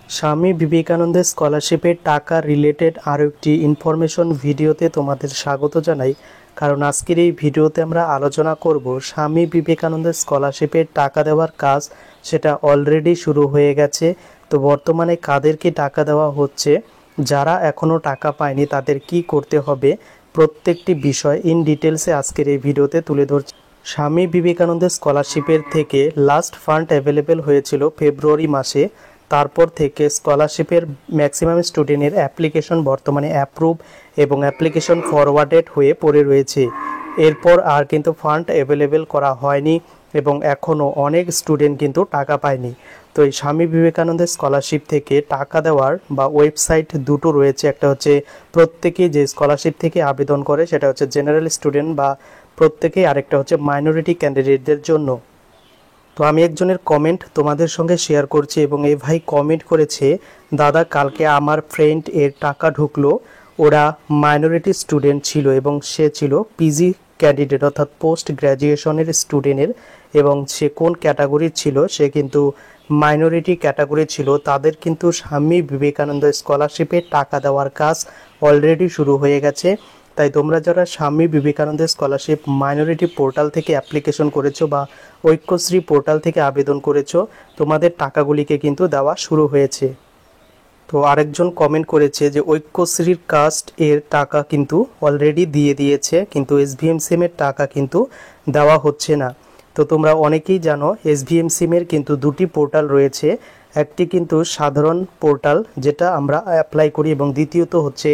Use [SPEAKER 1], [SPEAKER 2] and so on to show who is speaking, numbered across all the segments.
[SPEAKER 1] স্বামী বিবেকানন্দের স্কলারশিপের টাকা রিলেটেড আরও একটি ইনফরমেশন ভিডিওতে তোমাদের স্বাগত জানাই। কারণ আজকের এই ভিডিওতে আমরা আলোচনা করব স্বামী বিবেকানন্দের স্কলারশিপের টাকা দেওয়ার কাজ সেটা অলরেডি শুরু হয়ে গেছে। তো বর্তমানে কাদেরকে টাকা দেওয়া হচ্ছে, যারা এখনও টাকা পায়নি তাদের কি করতে হবে, প্রত্যেকটি বিষয় ইন ডিটেলসে আজকের এই ভিডিওতে তুলে ধরছি। স্বামী বিবেকানন্দের স্কলারশিপের থেকে লাস্ট ফান্ড অ্যাভেলেবেল হয়েছিল ফেব্রুয়ারি মাসে। তারপর থেকে স্কলারশিপের ম্যাক্সিমাম স্টুডেন্টের অ্যাপ্লিকেশন বর্তমানে অ্যাপ্রুভ এবং অ্যাপ্লিকেশন ফরওয়ার্ডেড হয়ে পড়ে রয়েছে। এরপর আর কিন্তু ফান্ড অ্যাভেলেবেল করা হয়নি এবং এখনও অনেক স্টুডেন্ট কিন্তু টাকা পায়নি। তো এই স্বামী বিবেকানন্দের স্কলারশিপ থেকে টাকা দেওয়ার বা ওয়েবসাইট দুটো রয়েছে। একটা হচ্ছে প্রত্যেকেই যে স্কলারশিপ থেকে আবেদন করে সেটা হচ্ছে জেনারেল স্টুডেন্ট বা প্রত্যেকেই, আরেকটা হচ্ছে মাইনরিটি ক্যান্ডিডেটদের জন্য। তো আমি একজনের কমেন্ট তোমাদের সঙ্গে শেয়ার করছি এবং এই ভাই কমেন্ট করেছে, দাদা কালকে আমার ফ্রেন্ড এর টাকা ঢুকলো, ওরা মাইনরিটি স্টুডেন্ট ছিল এবং সে ছিল পিজি ক্যান্ডিডেট অর্থাৎ পোস্ট গ্র্যাজুয়েশনের স্টুডেন্টের, এবং সে কোন ক্যাটাগরির ছিল, সে কিন্তু মাইনরিটি ক্যাটাগরি ছিল। তাদের কিন্তু স্বামী বিবেকানন্দ স্কলারশিপের টাকা দেওয়ার কাজ অলরেডি শুরু হয়ে গেছে। তাই তোমরা যারা স্বামী বিবেকানন্দের স্কলারশিপ মাইনরিটি পোর্টাল থেকে অ্যাপ্লিকেশন করেছো বা ঐক্যশ্রী পোর্টাল থেকে আবেদন করেছো, তোমাদের টাকাগুলিকে কিন্তু দেওয়া শুরু হয়েছে। তো আরেকজন কমেন্ট করেছে যে ঐক্যশ্রীর কাস্ট এর টাকা কিন্তু অলরেডি দিয়ে দিয়েছে, কিন্তু এসভিএম সিমের টাকা কিন্তু দেওয়া হচ্ছে না। তো তোমরা অনেকেই জানো এসভিএম সিমের কিন্তু দুটি পোর্টাল রয়েছে। একটি কিন্তু সাধারণ পোর্টাল যেটা আমরা অ্যাপ্লাই করি এবং দ্বিতীয়ত হচ্ছে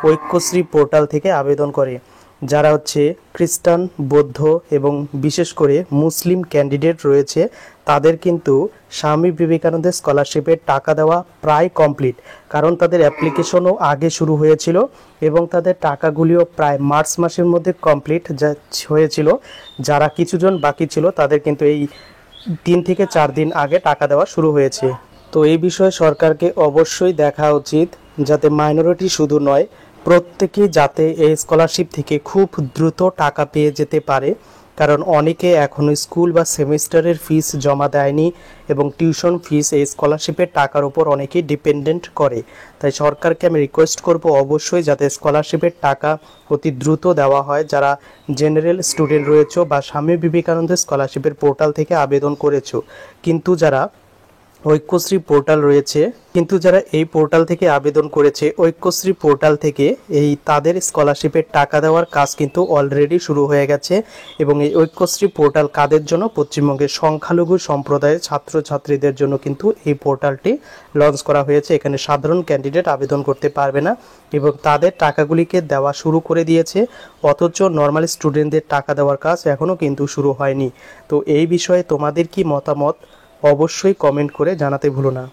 [SPEAKER 1] ঐক্যশ্রী পোর্টাল থেকে আবেদন করে। যারা হচ্ছে খ্রিস্টান, বৌদ্ধ এবং বিশেষ করে মুসলিম ক্যান্ডিডেট রয়েছে, তাদের কিন্তু স্বামী বিবেকানন্দের স্কলারশিপের টাকা দেওয়া প্রায় কমপ্লিট, কারণ তাদের অ্যাপ্লিকেশনও আগে শুরু হয়েছিল এবং তাদের টাকাগুলিও প্রায় মার্চ মাসের মধ্যে কমপ্লিট হয়েছিল। যারা কিছুজন বাকি ছিল তাদের কিন্তু এই 3 থেকে 4 দিন আগে টাকা দেওয়া শুরু হয়েছে। তো এই বিষয়ে সরকারকে অবশ্যই দেখা উচিত, যাতে মাইনরিটি শুধু নয়, প্রত্যেকেই যাতে এই স্কলারশিপ থেকে খুব দ্রুত টাকা পেয়ে যেতে পারে। কারণ অনেকে এখনও স্কুল বা সেমিস্টারের ফিস জমা দেয়নি এবং টিউশন ফিস এই স্কলারশিপের টাকার উপর অনেকেই ডিপেন্ডেন্ট করে। তাই সরকারকে আমি রিকোয়েস্ট করব অবশ্যই যাতে স্কলারশিপের টাকা অতি দ্রুত দেওয়া হয়। যারা জেনারেল স্টুডেন্ট রয়েছে বা স্বামী বিবেকানন্দের স্কলারশিপের পোর্টাল থেকে আবেদন করেছো, কিন্তু যারা ঐক্যশ্রী পোর্টাল রয়েছে, কিন্তু যারা এই পোর্টাল থেকে আবেদন করেছে ঐক্যশ্রী পোর্টাল থেকে, এই তাদের স্কলারশিপের টাকা দেওয়ার কাজ কিন্তু অলরেডি শুরু হয়ে গেছে। এবং এই ঐক্যশ্রী পোর্টাল কাদের জন্য? পশ্চিমবঙ্গের সংখ্যালঘু সম্প্রদায়ের ছাত্রছাত্রীদের জন্য কিন্তু এই পোর্টালটি লঞ্চ করা হয়েছে। এখানে সাধারণ ক্যান্ডিডেট আবেদন করতে পারবে না এবং তাদের টাকাগুলিকে দেওয়া শুরু করে দিয়েছে, অথচ নর্মাল স্টুডেন্টদের টাকা দেওয়ার কাজ এখনও কিন্তু শুরু হয়নি। তো এই বিষয়ে তোমাদের কি মতামত অবশ্যই কমেন্ট করে জানাতে ভুলো না।